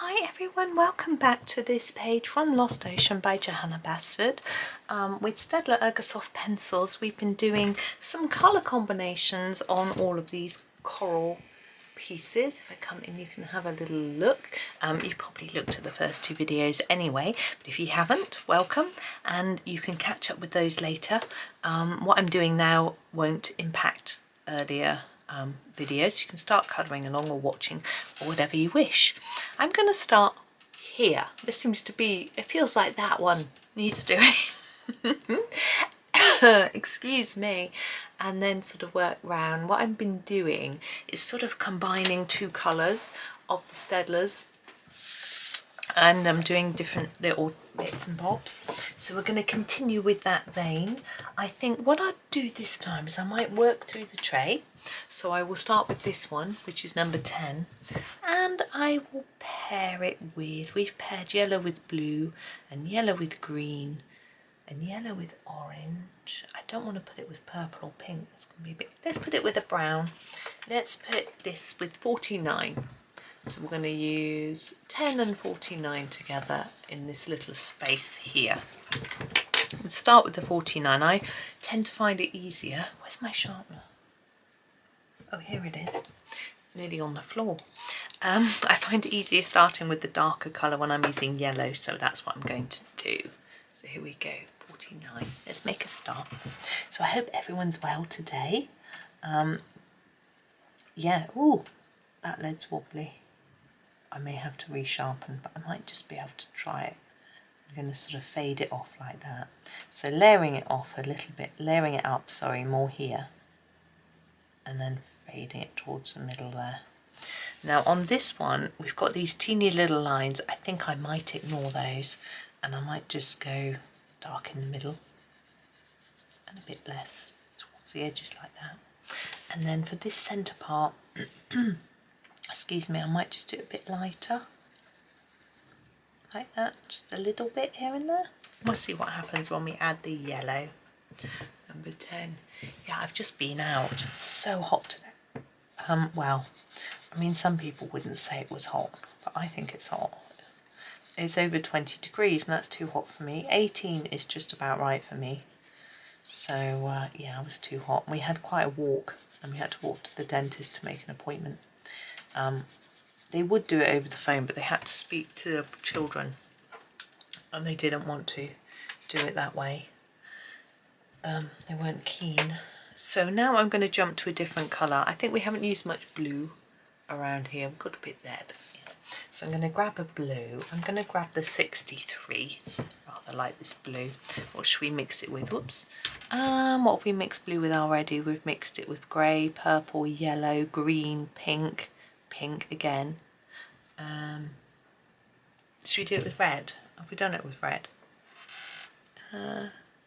Hi everyone, welcome back to this page from Lost Ocean by Johanna Basford. With Staedtler Ergosoft pencils, we've been doing some colour combinations on all of these coral pieces. If I come in, you can have a little look. You've probably looked at the first two videos anyway, but if you haven't, welcome, and you can catch up with those later. What I'm doing now won't impact earlier videos. You can start colouring along or watching or whatever you wish. I'm going to start here. This seems to be, it feels like that one needs doing. Excuse me. And then sort of work round. What I've been doing is sort of combining two colours of the Staedtlers, and I'm doing different little bits and bobs. So we're going to continue with that vein. I think what I'll do this time is I might work through the tray. So I will start with this one, which is number 10, and I will pair it with, we've paired yellow with blue and yellow with green and yellow with orange. I don't want to put it with purple or pink. It's going to be a bit, let's put it with a brown. Let's put this with 49. So we're going to use 10 and 49 together in this little space here. Let's start with the 49. I tend to find it easier. Where's my sharpener? Oh, here it is, nearly on the floor. I find it easier starting with the darker colour when I'm using yellow, so that's what I'm going to do. So here we go, 49. Let's make a start. So I hope everyone's well today. Yeah, ooh, that lead's wobbly. I may have to resharpen, but I might just be able to try it. I'm going to sort of fade it off like that. So layering it off a little bit, layering it up, sorry, more here. And then fading it towards the middle there. Now on this one, we've got these teeny little lines. I think I might ignore those, and I might just go dark in the middle and a bit less towards the edges like that. And then for this centre part, excuse me, I might just do it a bit lighter. Like that, just a little bit here and there. We'll see what happens when we add the yellow. Number 10. Yeah, I've just been out. It's so hot today. Well, I mean, some people wouldn't say it was hot, but I think it's hot. It's over 20 degrees and that's too hot for me. 18 is just about right for me. So yeah, it was too hot. We had quite a walk and we had to walk to the dentist to make an appointment. They would do it over the phone, but they had to speak to the children and they didn't want to do it that way. They weren't keen. So now I'm going to jump to a different colour. I think we haven't used much blue around here. We've got a bit there, but yeah. So I'm going to grab a blue. I'm going to grab the 63. Rather like this blue. What should we mix it with? Whoops. What have we mixed blue with already? We've mixed it with grey, purple, yellow, green, pink, pink again. Should we do it with red? Have we done it with red?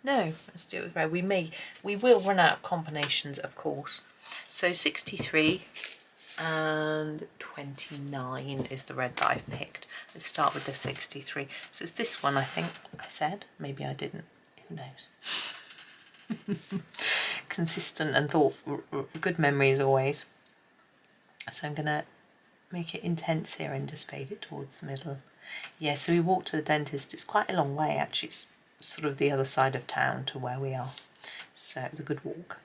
No, let's do it with red. We will run out of combinations, of course. So 63 and 29 is the red that I've picked. Let's start with the 63. So it's this one, I think I said. Maybe I didn't. Who knows? Consistent and thoughtful. Good memories always. So I'm going to make it intense here and just fade it towards the middle. Yeah, so we walked to the dentist. It's quite a long way, actually. It's sort of the other side of town to where we are. So it was a good walk,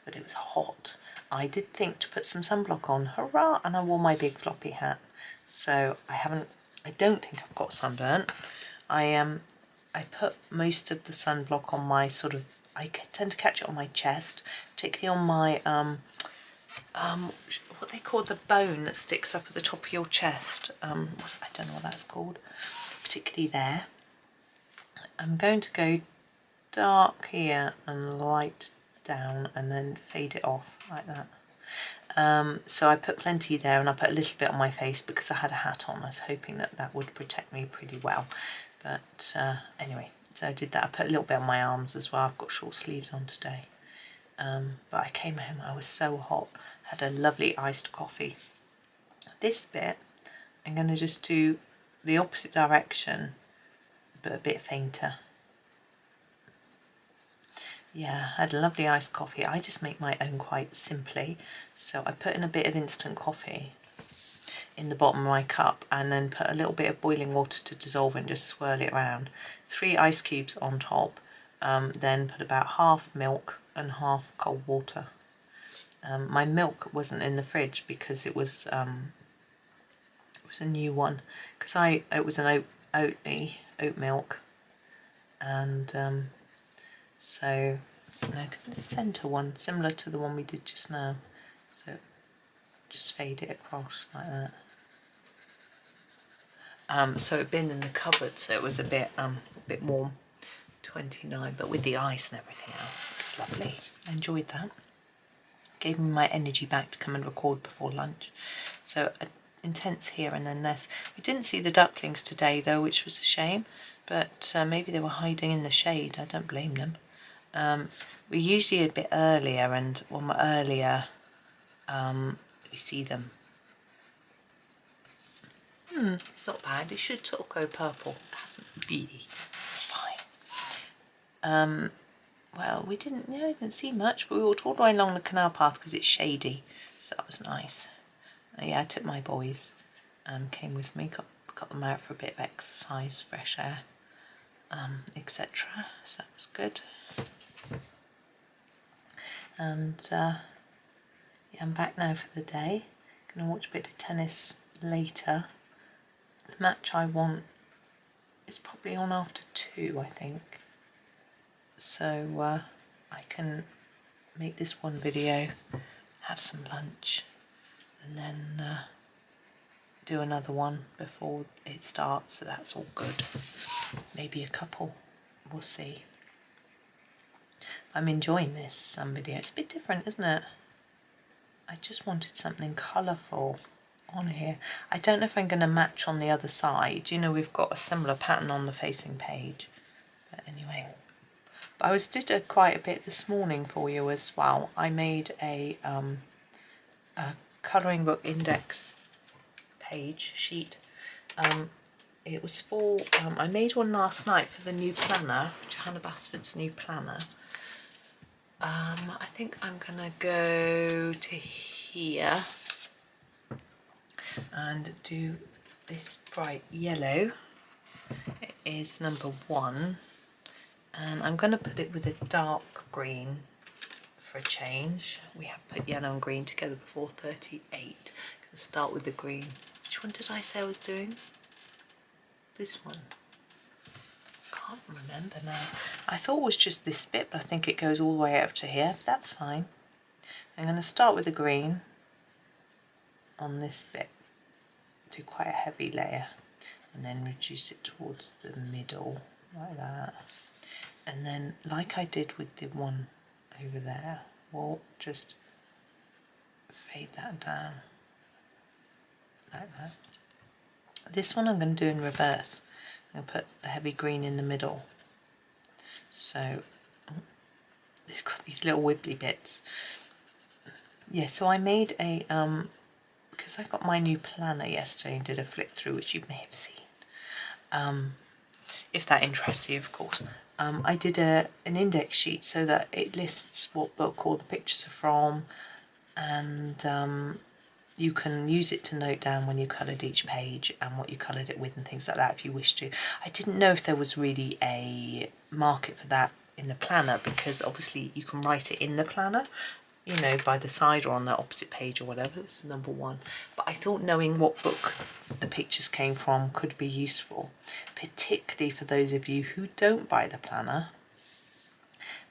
but it was hot. I did think to put some sunblock on, hurrah, and I wore my big floppy hat. So I don't think I've got sunburnt. I put most of the sunblock on my sort of, I tend to catch it on my chest, particularly on my, what they call the bone that sticks up at the top of your chest. I don't know what that's called, particularly there. I'm going to go dark here and light down and then fade it off like that. So I put plenty there and I put a little bit on my face because I had a hat on. I was hoping that that would protect me pretty well. But anyway, so I did that. I put a little bit on my arms as well. I've got short sleeves on today. But I came home, I was so hot. Had a lovely iced coffee. This bit, I'm going to just do the opposite direction, but a bit fainter. Yeah, I had a lovely iced coffee. I just make my own quite simply. So I put in a bit of instant coffee in the bottom of my cup, and then put a little bit of boiling water to dissolve and just swirl it around. 3 ice cubes on top, then put about half milk and half cold water. My milk wasn't in the fridge because it was a new one, because it was an oat milk, and so now the centre one, similar to the one we did just now, so just fade it across like that. So it'd been in the cupboard, so it was a bit warm. 29, but with the ice and everything else, it was lovely. I enjoyed that. Gave me my energy back to come and record before lunch. So intense here and then less. We didn't see the ducklings today though, which was a shame, but maybe they were hiding in the shade. I don't blame them. We're usually a bit earlier, and when we're earlier, we see them. It's not bad. It should sort of go purple. It hasn't really. It's fine. Well, we didn't see much, but we walked all the way along the canal path because it's shady, so that was nice. Yeah, I took my boys, came with me, got them out for a bit of exercise, fresh air, etc. So that was good. And yeah, I'm back now for the day. Gonna watch a bit of tennis later. The match I want is probably on after 2, I think. So I can make this one video, have some lunch, and then do another one before it starts, so that's all good. Maybe a couple, we'll see. I'm enjoying this video. It's a bit different, isn't it? I just wanted something colourful on here. I don't know if I'm going to match on the other side. You know, we've got a similar pattern on the facing page, but anyway. I did quite a bit this morning for you as well. I made a colouring book index page sheet. It was for, I made one last night for the new planner, Johanna Basford's new planner. I think I'm gonna go to here and do this bright yellow. It is number 1. And I'm going to put it with a dark green for a change. We have put yellow and green together before 38. Going to start with the green. Which one did I say I was doing? This one. Can't remember now. I thought it was just this bit, but I think it goes all the way up to here. That's fine. I'm going to start with the green on this bit. Do quite a heavy layer. And then reduce it towards the middle, like that. And then, like I did with the one over there, we'll just fade that down, like that. This one I'm going to do in reverse. I'm going to put the heavy green in the middle. So, it's got these little wibbly bits. Yeah, so I made a, because I got my new planner yesterday and did a flip through, which you may have seen. If that interests you, of course. I did an index sheet so that it lists what book all the pictures are from, and you can use it to note down when you coloured each page and what you coloured it with and things like that if you wish to. I didn't know if there was really a market for that in the planner, because obviously you can write it in the planner, you know, by the side or on the opposite page or whatever. This is number 1. But I thought knowing what book the pictures came from could be useful, particularly for those of you who don't buy the planner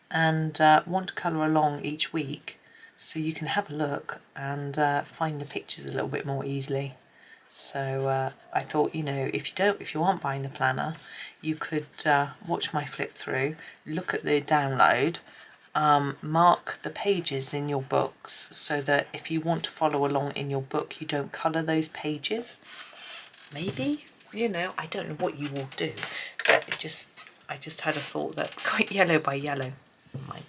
and want to colour along each week, so you can have a look and find the pictures a little bit more easily. So I thought, you know, if you aren't buying the planner, you could watch my flip through, look at the download, mark the pages in your books so that if you want to follow along in your book, you don't colour those pages. Maybe, you know, I don't know what you will do, but I just had a thought that quite yellow by yellow, never mind,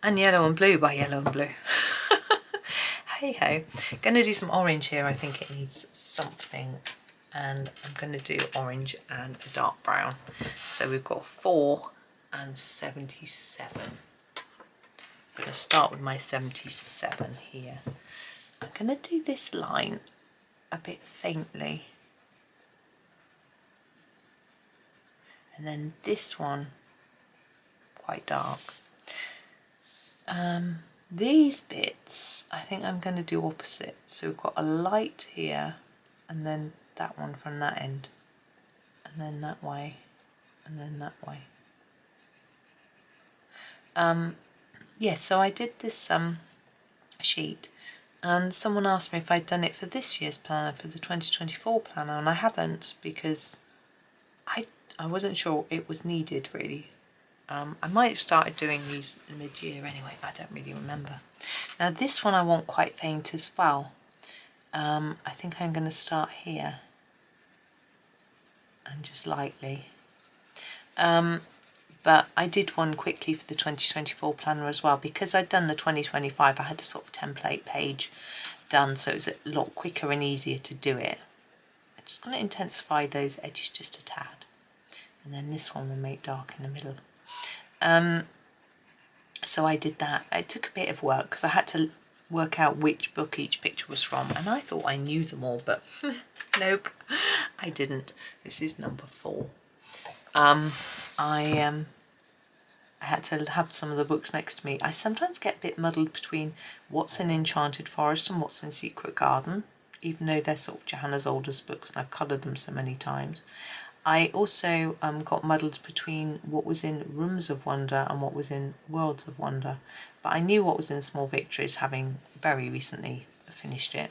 and yellow and blue by yellow and blue. Hey ho. Gonna do some orange here. I think it needs something, and I'm gonna do orange and a dark brown. So we've got 4 and 77. I'm going to start with my 77 here. I'm going to do this line a bit faintly. And then this one quite dark. These bits I think I'm going to do opposite. So we've got a light here and then that one from that end and then that way and then that way. Yeah, so I did this sheet and someone asked me if I'd done it for this year's planner, for the 2024 planner, and I hadn't because I wasn't sure it was needed really. I might have started doing these mid-year anyway, I don't really remember. Now this one I want quite faint as well. I think I'm going to start here and just lightly. But I did one quickly for the 2024 planner as well, because I'd done the 2025, I had a sort of template page done, so it was a lot quicker and easier to do it. I'm just going to intensify those edges just a tad, and then this one will make dark in the middle. So I did that. It took a bit of work because I had to work out which book each picture was from, and I thought I knew them all, but nope, I didn't. This is number 4. I had to have some of the books next to me. I sometimes get a bit muddled between what's in Enchanted Forest and what's in Secret Garden, even though they're sort of Johanna's oldest books and I've coloured them so many times. I also got muddled between what was in Rooms of Wonder and what was in Worlds of Wonder, but I knew what was in Small Victories, having very recently finished it.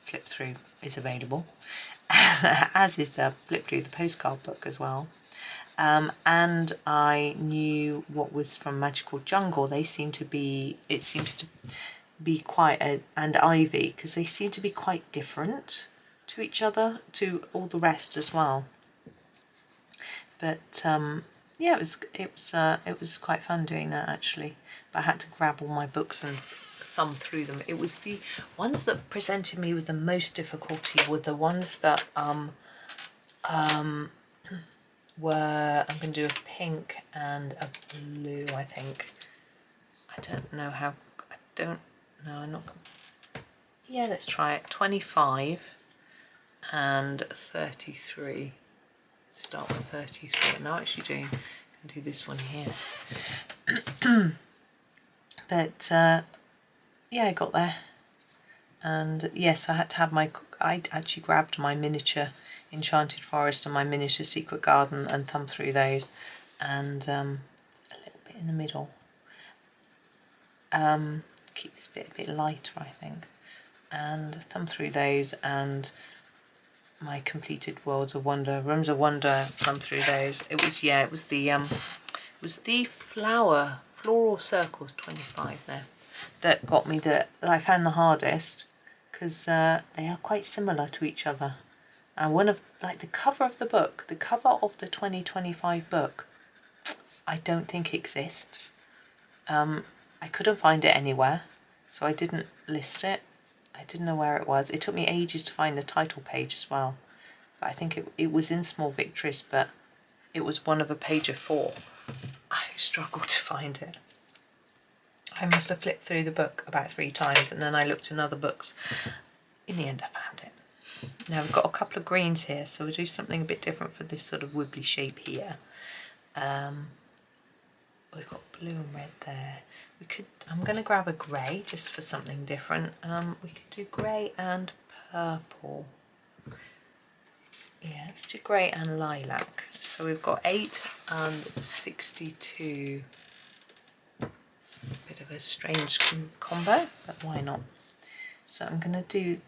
Flip Through is available, as is the Flip Through the postcard book as well. And I knew what was from Magical Jungle. It seems to be quite and Ivy, because they seem to be quite different to each other, to all the rest as well. But yeah, it was quite fun doing that actually. But I had to grab all my books and thumb through them. It was the ones that presented me with the most difficulty were the ones that were, I'm going to do a pink and a blue, I think. I don't know how, I'm not, yeah, let's try it. 25 and 33. Start with 33. I'm not actually doing, I can do this one here. But yeah, I got there. And yes, I had to have I actually grabbed my miniature Enchanted Forest and my miniature Secret Garden and thumb through those, and a little bit in the middle. Keep this bit a bit lighter, I think, and thumb through those, and my completed Worlds of Wonder, Rooms of Wonder, thumb through those. It was the floral circles 25 there that got me, that I found the hardest, because they are quite similar to each other. And one of, like, the cover of the book, the cover of the 2025 book, I don't think exists. I couldn't find it anywhere, so I didn't list it. I didn't know where it was. It took me ages to find the title page as well. But I think it was in Small Victories, but it was one of a page of 4. I struggled to find it. I must have flipped through the book about 3 times, and then I looked in other books. In the end, I found it. Now we've got a couple of greens here, so we'll do something a bit different for this sort of wibbly shape here. We've got blue and red there. I'm going to grab a grey just for something different. We could do grey and purple. Yeah, let's do grey and lilac. So we've got 8 and 62. Bit of a strange combo, but why not? So I'm going to do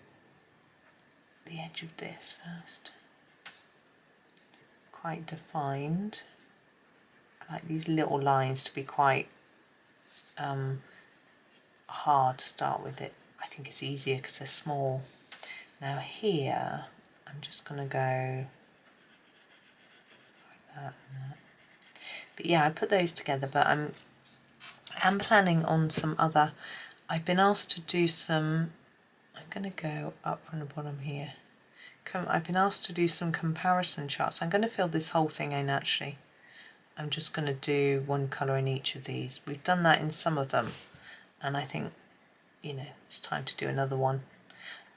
the edge of this first. Quite defined. I like these little lines to be quite hard to start with it. I think it's easier because they're small. Now here, I'm just going to go like that and that. But yeah, I put those together, but I'm planning on some other, I've been asked to do some, I'm going to go up from the bottom here. I've been asked to do some comparison charts. I'm going to fill this whole thing in actually. I'm just going to do one colour in each of these. We've done that in some of them, and I think, you know, it's time to do another one.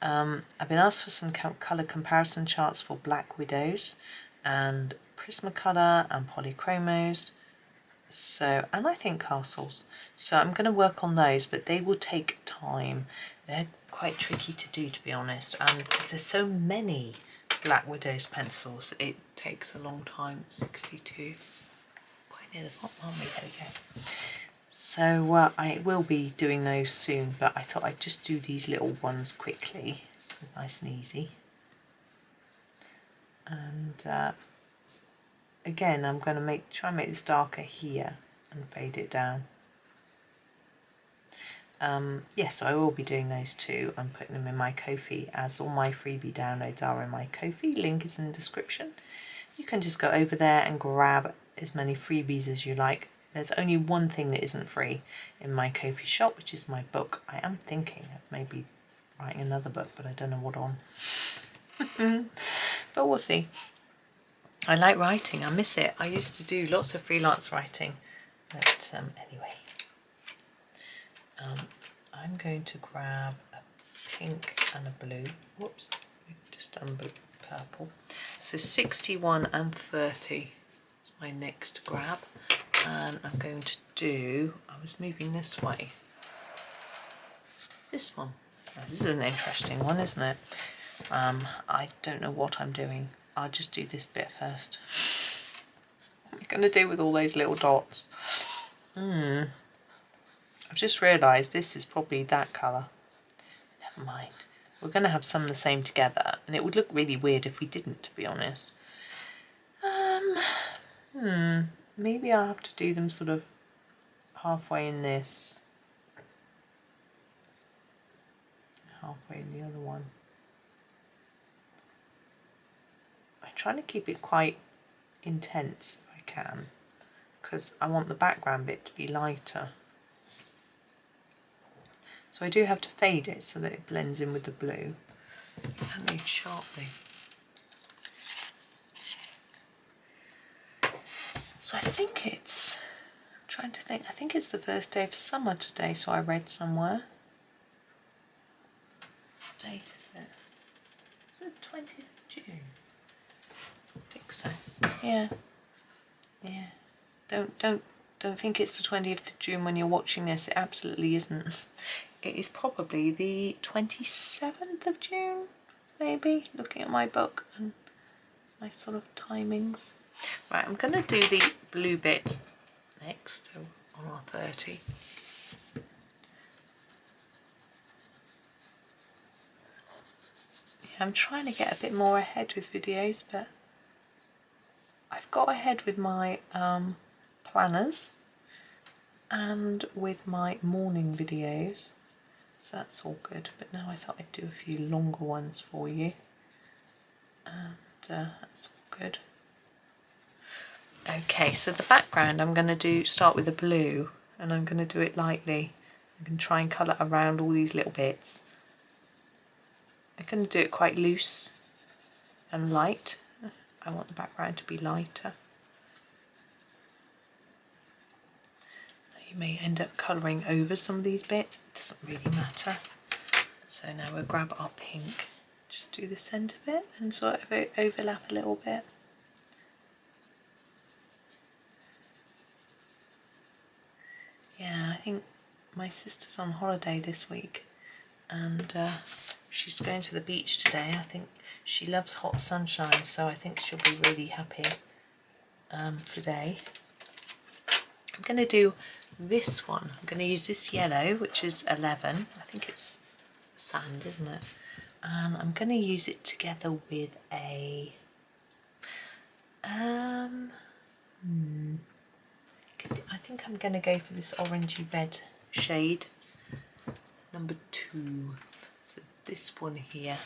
I've been asked for some colour comparison charts for Black Widows and Prismacolor and Polychromos. So, and I think castles. So I'm going to work on those, but they will take time. They're quite tricky to do, to be honest, and because there's so many Black Widows pencils, it takes a long time. 62, quite near the bottom, aren't we? There we go. So I will be doing those soon, but I thought I'd just do these little ones quickly, nice and easy. And again, I'm going to try and make this darker here and fade it down. Yes, so I will be doing those too. I'm putting them in my Ko-fi, as all my freebie downloads are in my Ko-fi. Link is in the description. You can just go over there and grab as many freebies as you like. There's only one thing that isn't free in my Ko-fi shop, which is my book. I am thinking of maybe writing another book, but I don't know what on. But we'll see. I like writing, I miss it. I used to do lots of freelance writing, but anyway. I'm going to grab a pink and a blue. Whoops, we've just done purple. So 61 and 30 is my next grab. And I'm going to do, I was moving this way, this one. This is an interesting one, isn't it? I don't know what I'm doing. I'll just do this bit first. What am I going to do with all those little dots? I've just realised this is probably that colour. Never mind. We're going to have some the same together, and it would look really weird if we didn't, to be honest. Maybe I'll have to do them sort of halfway in this, halfway in the other one. I'm trying to keep it quite intense if I can, because I want the background bit to be lighter. So I do have to fade it so that it blends in with the blue. And read sharply. So I think it's, I'm trying to think, I think it's the first day of summer today, so I read somewhere. What date is it? Is it the 20th of June? I think so. Yeah. Yeah. Don't think it's the 20th of June when you're watching this. It absolutely isn't. It is probably the 27th of June, maybe, looking at my book and my sort of timings. Right, I'm going to do the blue bit next, so on our 30. Yeah, I'm trying to get a bit more ahead with videos, but I've got ahead with my planners and with my morning videos, so that's all good. But now I thought I'd do a few longer ones for you, and that's all good. Okay, so the background I'm going to start with the blue, and I'm going to do it lightly. I'm going to try and colour around all these little bits. I'm going to do it quite loose and light. I want the background to be lighter. You may end up colouring over some of these bits, it doesn't really matter. So now we'll grab our pink, just do the centre bit and sort of overlap a little bit. Yeah, I think my sister's on holiday this week, and she's going to the beach today. I think she loves hot sunshine, so I think she'll be really happy today. I'm going to do this one. I'm going to use this yellow, which is 11. I think it's sand, isn't it? And I'm going to use it together with a I think I'm going to go for this orangey red shade, number 2. So this one here.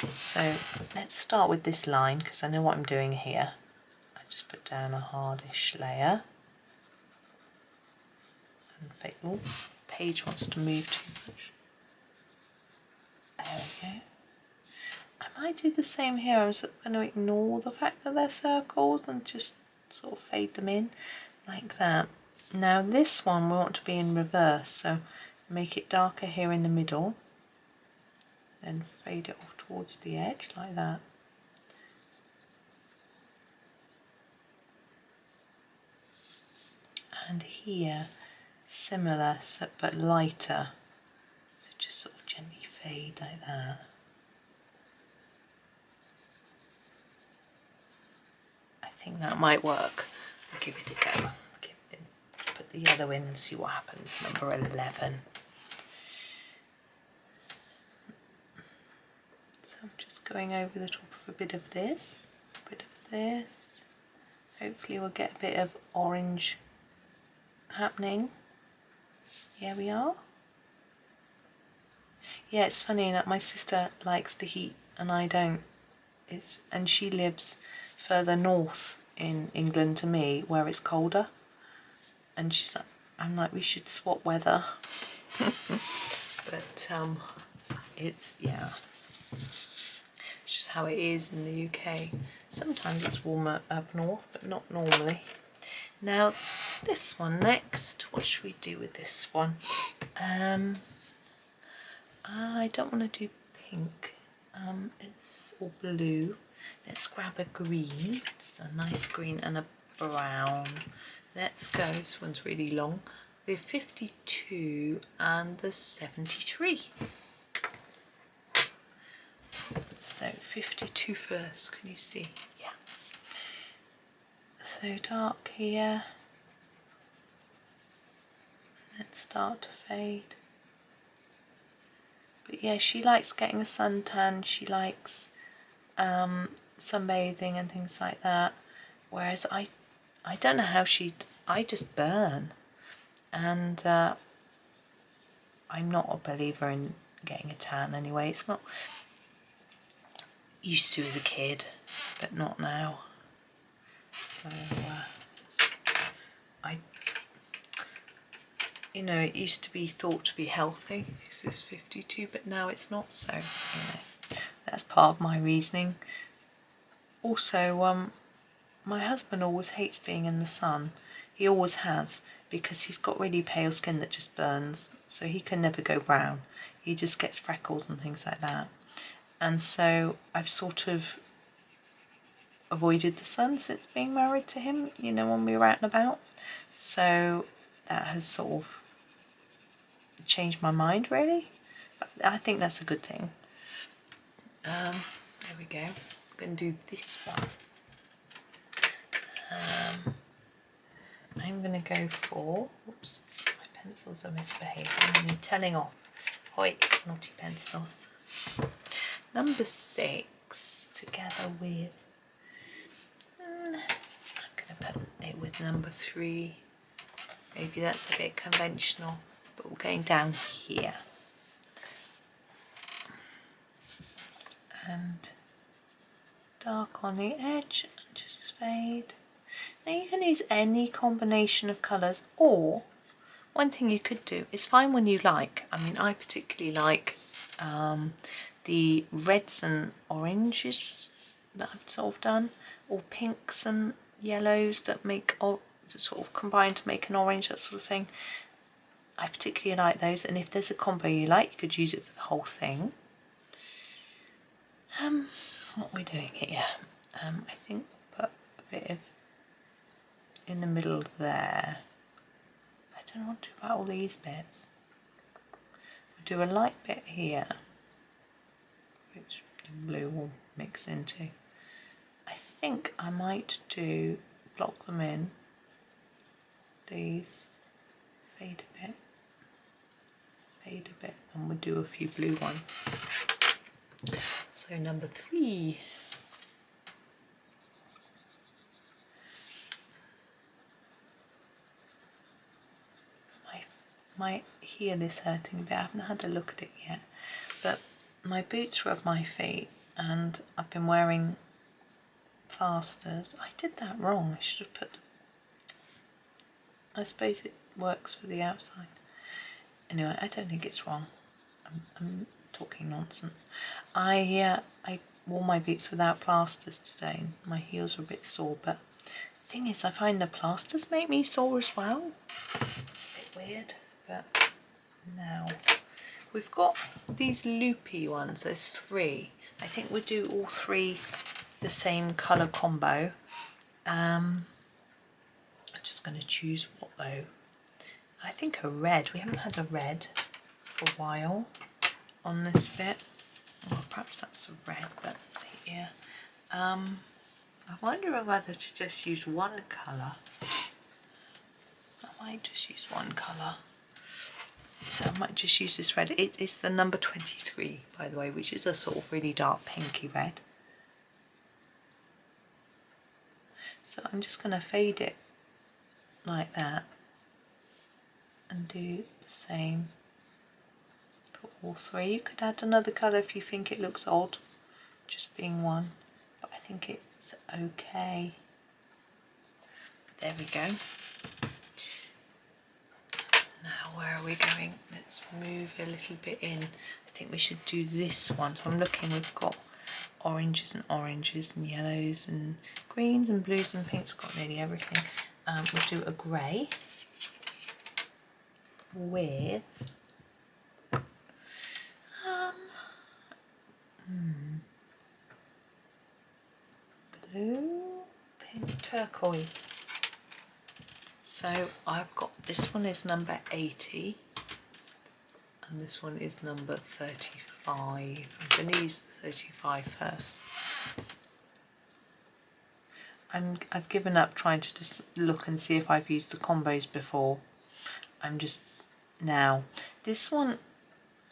So let's start with this line, because I know what I'm doing here. I just put down a hardish layer. And oops, page wants to move too much. There we go. I might do the same here. I'm just going to ignore the fact that they're circles and just sort of fade them in like that. Now this one we want to be in reverse, so make it darker here in the middle then fade it off towards the edge like that. And here, similar but lighter, so just sort of gently fade like that. I think that might work. Give it a go. Put the yellow in and see what happens. Number 11. So I'm just going over the top of a bit of this, a bit of this. Hopefully we'll get a bit of orange happening. Here we are. Yeah, it's funny that my sister likes the heat and I don't. And she lives further north in England to me, where it's colder. And she's like, I'm like, we should swap weather. But it's, yeah, it's just how it is in the UK. Sometimes it's warmer up north, but not normally. Now this one next, what should we do with this one? I don't want to do pink, it's all blue. Let's grab a green, it's a nice green and a brown. Let's go, this one's really long, the 52 and the 73. So 52 first, can you see? Yeah. So dark here, then start to fade. But yeah, she likes getting a suntan, she likes sunbathing and things like that, whereas I don't know how I just burn, and I'm not a believer in getting a tan anyway. It's not, used to as a kid, but not now. So you know, it used to be thought to be healthy, this is 52, but now it's not, so, you know, that's part of my reasoning. Also, my husband always hates being in the sun. He always has, because he's got really pale skin that just burns, so he can never go brown. He just gets freckles and things like that. And so I've sort of avoided the sun since being married to him, you know, when we were out and about. So that has sort of changed my mind, really. But I think that's a good thing. There we go. I'm going to do this one. I'm going to go for, oops, my pencils are misbehaving. I'm telling off. Hoi, naughty pencils. Number 6, together with, I'm going to put it with number 3. Maybe that's a bit conventional, but we're going down here. And dark on the edge, and just fade. Now you can use any combination of colours, or one thing you could do is find one you like. I mean, I particularly like the reds and oranges that I've sort of done, or pinks and yellows that make, or sort of combine to make an orange, that sort of thing. I particularly like those, and if there's a combo you like, you could use it for the whole thing. What are we doing here? I think we'll put a bit of in the middle there. I don't know what to do about all these bits. We'll do a light bit here, which the blue will mix into. I think I might block them in, these, fade a bit, and we'll do a few blue ones. So number 3. My heel is hurting a bit. I haven't had a look at it yet, but my boots rub my feet and I've been wearing plasters. I did that wrong. I should have put, I suppose it works for the outside. Anyway, I don't think it's wrong. I'm talking nonsense. I wore my boots without plasters today and my heels were a bit sore, but the thing is I find the plasters make me sore as well. It's a bit weird, but now we've got these loopy ones, there's 3. I think we'll do all 3 the same colour combo. I'm just going to choose what though. I think a red. We haven't had a red for a while on this bit. Well, perhaps that's a red, but yeah. I'm wondering whether to just use one colour. I might just use one colour. So I might just use this red. It's the number 23, by the way, which is a sort of really dark pinky red. So I'm just going to fade it like that and do the same for all 3. You could add another colour if you think it looks odd, just being one, but I think it's okay. There we go. Now where are we going? Let's move a little bit in. I think we should do this one. So I'm looking, we've got oranges and yellows and greens and blues and pinks. We've got nearly everything. We'll do a grey with blue, pink, turquoise. So I've got, this one is number 80 and this one is number 35. I'm going to use the 35 first. I've given up trying to just look and see if I've used the combos before. I'm just now. This one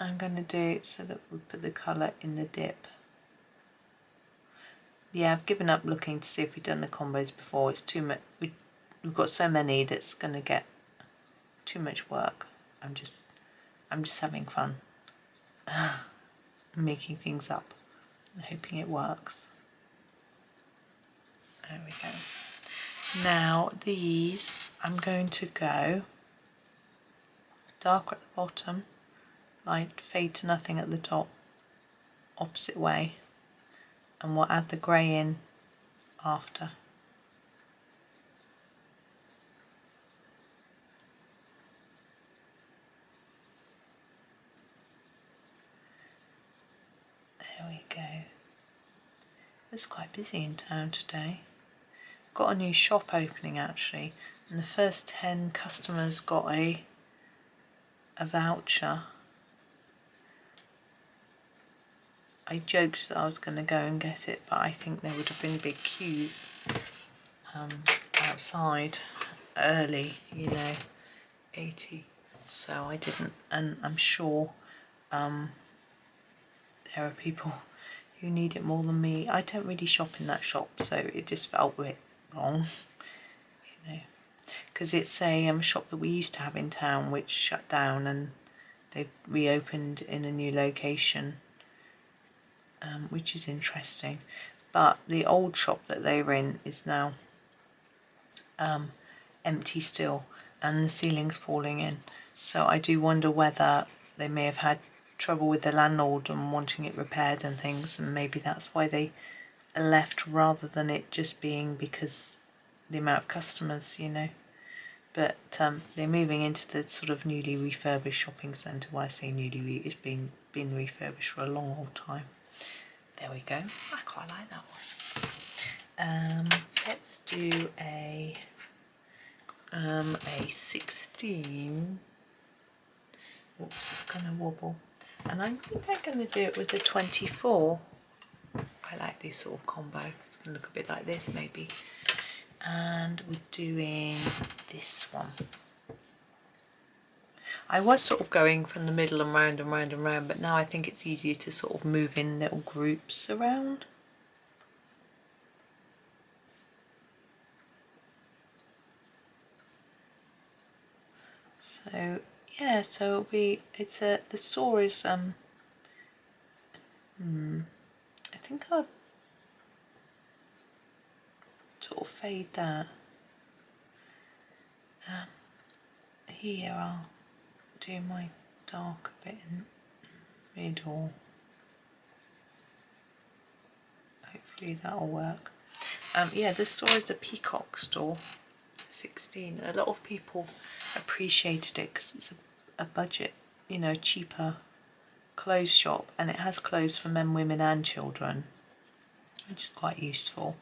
I'm going to do so that we put the colour in the dip. Yeah, I've given up looking to see if we've done the combos before. It's too much. We've got so many that's going to get too much work. I'm just having fun. Making things up and hoping it works. There we go. Now these, I'm going to go darker at the bottom, light fade to nothing at the top, opposite way, and we'll add the grey in after. There we go. It's quite busy in town today. Got a new shop opening actually, and the first 10 customers got a voucher. I joked that I was going to go and get it, but I think there would have been a big queue outside early, you know, 80. So I didn't, and I'm sure there are people who need it more than me. I don't really shop in that shop, so it just felt a bit wrong, you know, because it's a shop that we used to have in town which shut down and they reopened in a new location, which is interesting. But the old shop that they were in is now empty still, and the ceiling's falling in. So I do wonder whether they may have had trouble with the landlord and wanting it repaired and things, and maybe that's why they left rather than it just being because the amount of customers, you know. But they're moving into the sort of newly refurbished shopping centre. Well, I say newly, it's been refurbished for a long time. There we go. I quite like that one. Let's do a 16. Whoops, it's going to wobble. And I think I'm going to do it with the 24. I like this sort of combo. It's going to look a bit like this maybe. And we're doing this one. I was sort of going from the middle and round and round and round, but now I think it's easier to sort of move in little groups around. So yeah, so the store is I think I'll sort of fade that. Here I'll do my dark bit in the middle. Hopefully that'll work. Yeah, this store is a peacock store. 16. A lot of people appreciated it because it's a budget, you know, cheaper clothes shop, and it has clothes for men, women and children, which is quite useful.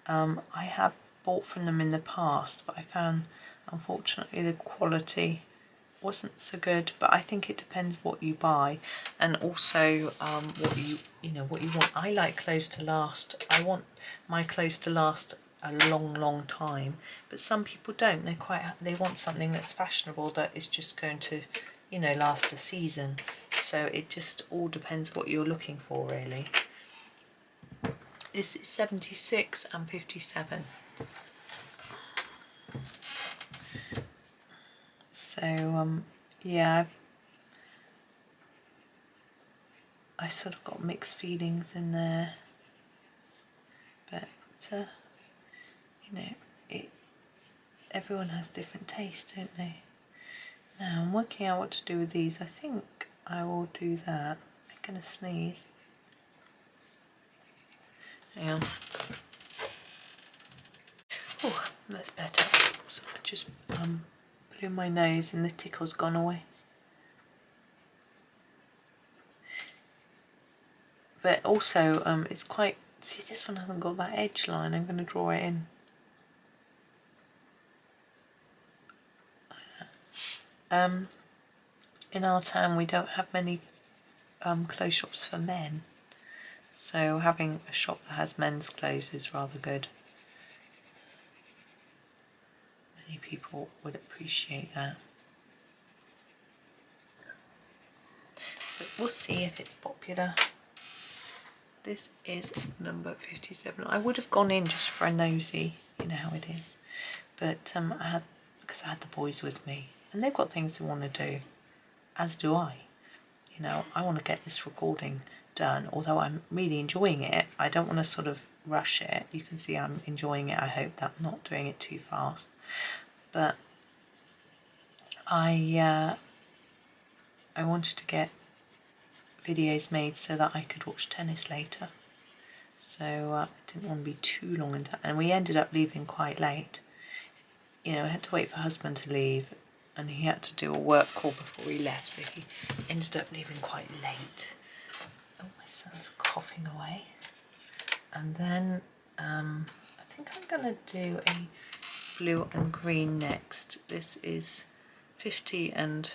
I have bought from them in the past, but I found unfortunately the quality wasn't so good. But I think it depends what you buy, and also what you want. I like clothes to last. I want my clothes to last a long time, but some people don't. They want something that's fashionable, that is just going to, you know, last a season. So it just all depends what you're looking for, really. This is 76 and 57. So yeah, I sort of got mixed feelings in there, but you know, everyone has different tastes, don't they? Now I'm working out what to do with these. I think I will do that. I'm gonna sneeze. Hang on. Oh, that's better. So I just blew my nose and the tickle's gone away. But also, it's quite. See, this one hasn't got that edge line. I'm going to draw it in. In our town, we don't have many clothes shops for men, so having a shop that has men's clothes is rather good. Many people would appreciate that. But we'll see if it's popular. This is number 57. I would have gone in just for a nosy, you know how it is. But because I had the boys with me, and they've got things they want to do, as do I. You know, I want to get this recording done, although I'm really enjoying it. I don't want to sort of rush it. You can see I'm enjoying it. I hope that I'm not doing it too fast. But I wanted to get videos made so that I could watch tennis later. So I didn't want to be too long in time. And we ended up leaving quite late. You know, I had to wait for husband to leave, and he had to do a work call before he left, so he ended up leaving quite late. Oh, my son's coughing away. And then I think I'm going to do a blue and green next. This is 50 and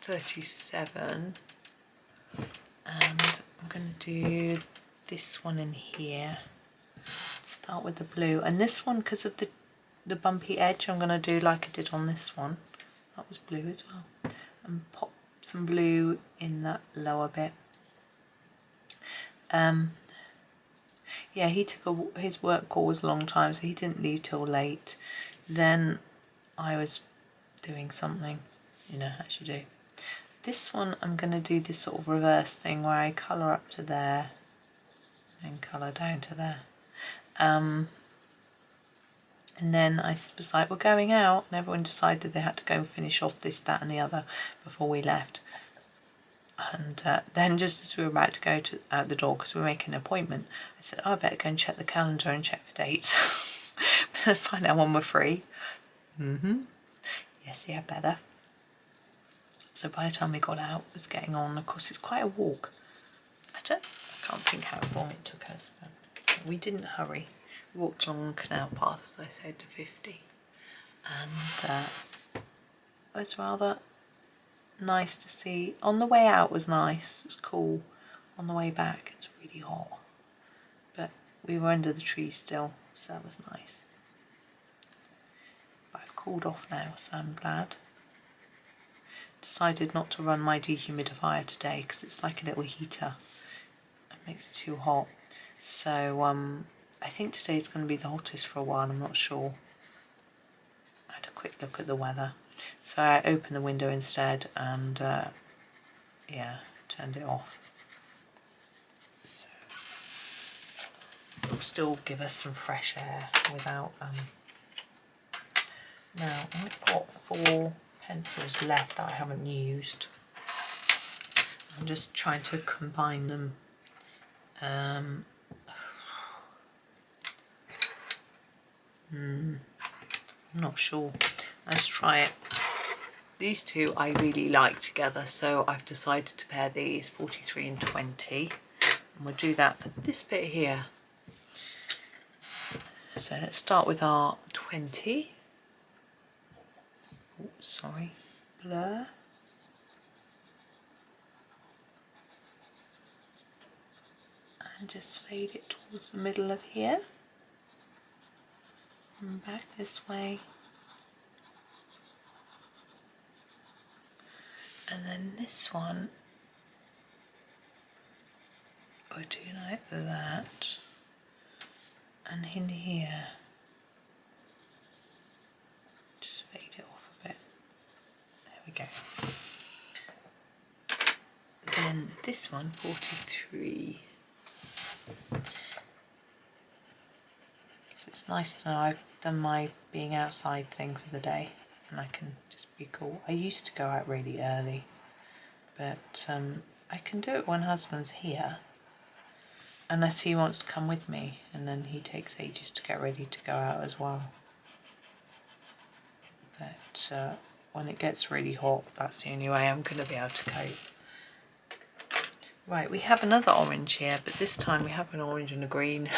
37. And I'm going to do this one in here. Start with the blue. And this one, because of the bumpy edge, I'm going to do like I did on this one. That was blue as well. And pop some blue in that lower bit. Yeah, he took his work call was a long time, so he didn't leave till late. Then I was doing something, you know, as you do. This one I'm going to do this sort of reverse thing where I colour up to there and colour down to there. And then I was like, we're going out, and everyone decided they had to go and finish off this, that and the other before we left. And then just as we were about to go out the door, because we were making an appointment, I said, oh, I better go and check the calendar and check for dates. Find out when we're free. Yes, yeah, better. So by the time we got out, it was getting on. Of course, it's quite a walk. I can't think how long it took us, but we didn't hurry. We walked along the canal path, as I said, to 50. And it was rather nice to see. On the way out was nice, it was cool. On the way back, it's really hot. But we were under the trees still, so that was nice. But I've cooled off now, so I'm glad. Decided not to run my dehumidifier today because it's like a little heater. It makes it too hot. So I think today's going to be the hottest for a while, I'm not sure. I had a quick look at the weather. So I opened the window instead and yeah, turned it off. So it'll still give us some fresh air without Now I've got 4 pencils left that I haven't used. I'm just trying to combine them. I'm not sure. Let's try it. these two I really like together, so I've decided to pair these 43 and 20, and we'll do that for this bit here. So let's start with our 20. Oh, sorry, blur. And just fade it towards the middle of here and back this way. And then this one, we'll do like that, and in here, just fade it off a bit. There we go. Then this one, 43. So it's nice to know I've done my being outside thing for the day, and I can just be cool. I used to go out really early, but I can do it when husband's here, unless he wants to come with me, and then he takes ages to get ready to go out as well. But when it gets really hot, that's the only way I'm going to be able to cope. Right, we have another orange here, but this time we have an orange and a green.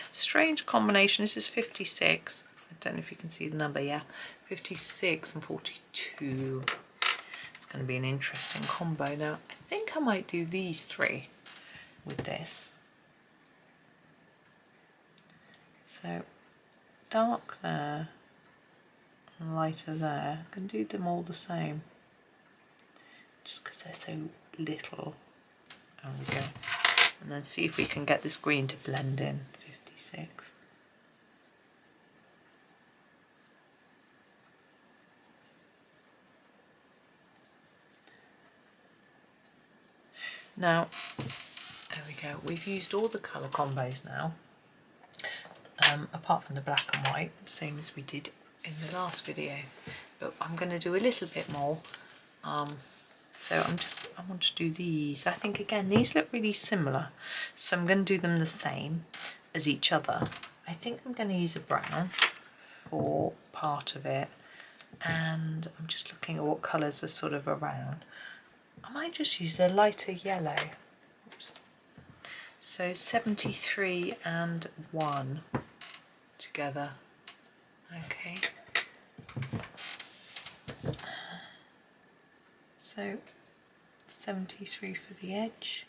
Strange combination. This is 56. I don't know if you can see the number, yeah. 56 and 42. It's going to be an interesting combo. Now, I think I might do these three with this. So, dark there and lighter there. I can do them all the same, just because they're so little. There we go. And then see if we can get this green to blend in. 56. Now, there we go. We've used all the colour combos now, apart from the black and white, same as we did in the last video. But I'm going to do a little bit more. So I want to do these. I think again these look really similar, so I'm going to do them the same as each other. I think I'm going to use a brown for part of it, and I'm just looking at what colours are sort of around. I might just use a lighter yellow. Oops. So 73 and 1 together. Okay. So 73 for the edge,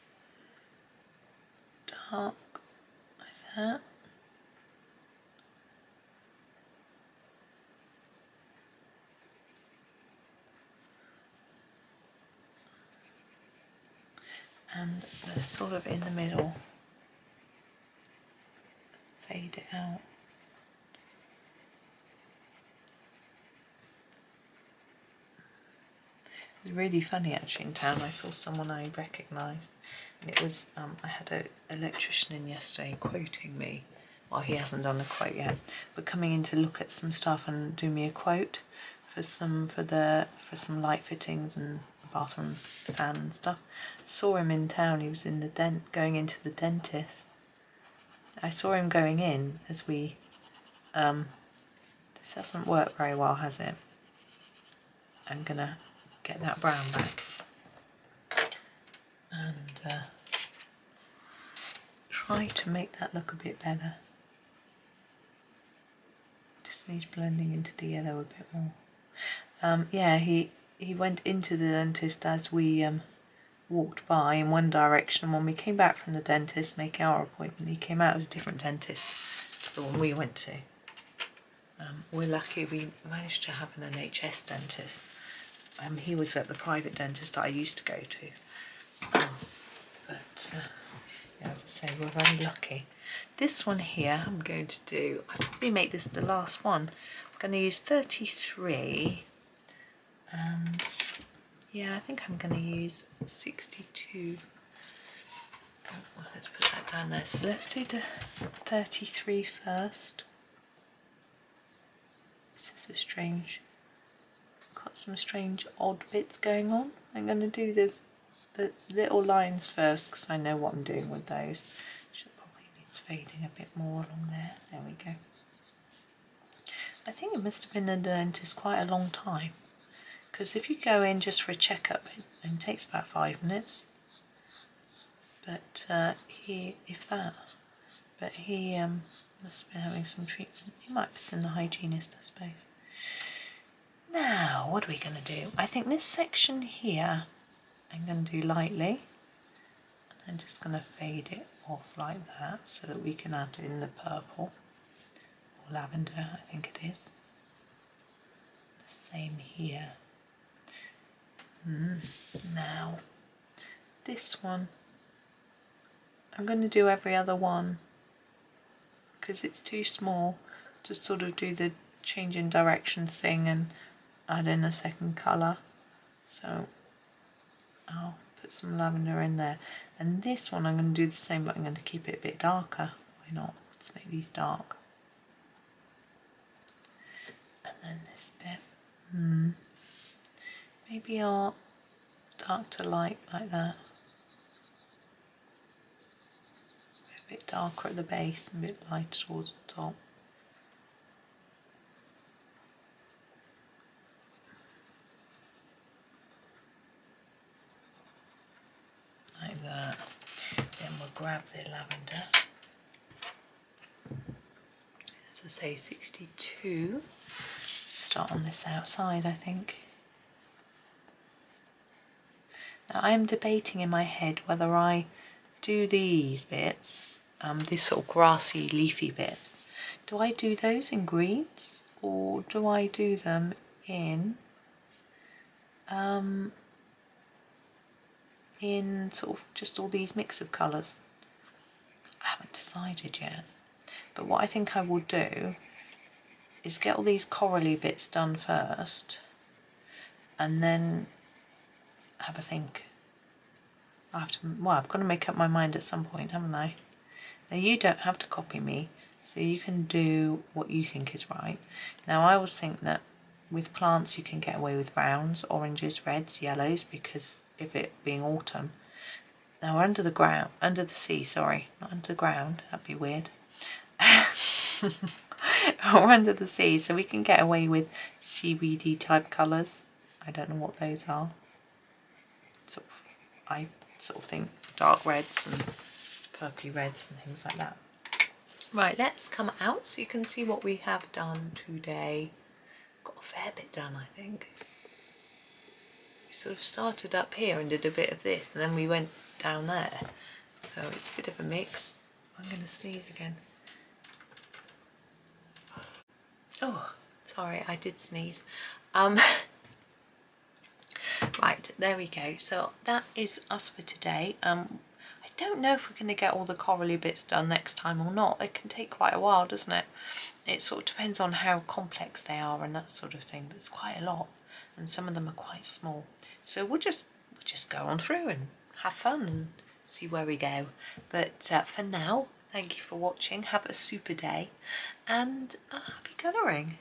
dark like that. And the sort of in the middle, fade it out. It was really funny actually in town. I saw someone I recognised, and it was I had an electrician in yesterday quoting me. Well, he hasn't done a quote yet, but coming in to look at some stuff and do me a quote for some light fittings and a bathroom fan and stuff. I saw him in town. He was in the going into the dentist. I saw him going in as we. This hasn't worked very well, has it? I'm gonna get that brown back and try to make that look a bit better. Just needs blending into the yellow a bit more. Yeah, he went into the dentist as we walked by in one direction, and when we came back from the dentist making our appointment, he came out as a different dentist to the one we went to. We're lucky we managed to have an NHS dentist. He was at the private dentist I used to go to. But yeah, as I say, we're very lucky. This one here I'm going to do, I'll probably make this the last one. I'm going to use 33, and yeah, I think I'm going to use 62. Oh, let's put that down there. So let's do the 33 first. This is a strange, got some strange odd bits going on. I'm going to do the little lines first because I know what I'm doing with those. Should probably needs fading a bit more along there. There we go. I think it must have been a dentist quite a long time because if you go in just for a checkup, it takes about 5 minutes. But he must be having some treatment. He might be seeing the hygienist, I suppose. Now, what are we going to do? I think this section here, I'm going to do lightly. I'm just going to fade it off like that so that we can add in the purple or lavender, I think it is. The same here. Now, this one, I'm going to do every other one because it's too small to sort of do the change in direction thing and add in a second colour. So I'll put some lavender in there. And this one I'm going to do the same, but I'm going to keep it a bit darker. Why not? Let's make these dark. And then this bit. Maybe I'll dark to light like that. A bit darker at the base and a bit lighter towards the top. Like that. Then we'll grab the lavender. As I say, 62. Start on this outside, I think. Now I am debating in my head whether I do these bits, these sort of grassy leafy bits. Do I do those in greens or do I do them in sort of just all these mix of colours? I haven't decided yet. But what I think I will do is get all these corally bits done first and then have a think. I've got to make up my mind at some point, haven't I? Now you don't have to copy me, so you can do what you think is right. Now I always think that with plants you can get away with browns, oranges, reds, yellows, because of it being autumn. Now we're under the sea, sorry, not under the ground, that'd be weird. We're under the sea, so we can get away with seaweedy type colours. I don't know what those are. I sort of think dark reds and purpley reds and things like that. Right, let's come out so you can see what we have done today. Got a fair bit done, I think. We sort of started up here and did a bit of this, and then we went down there. So it's a bit of a mix. I'm going to sneeze again. Oh, sorry, I did sneeze. Right, there we go. So that is us for today. I don't know if we're going to get all the corally bits done next time or not. It can take quite a while, doesn't it? It sort of depends on how complex they are and that sort of thing, but it's quite a lot, and some of them are quite small. So we'll just go on through and have fun and see where we go. But for now, thank you for watching. Have a super day and happy colouring.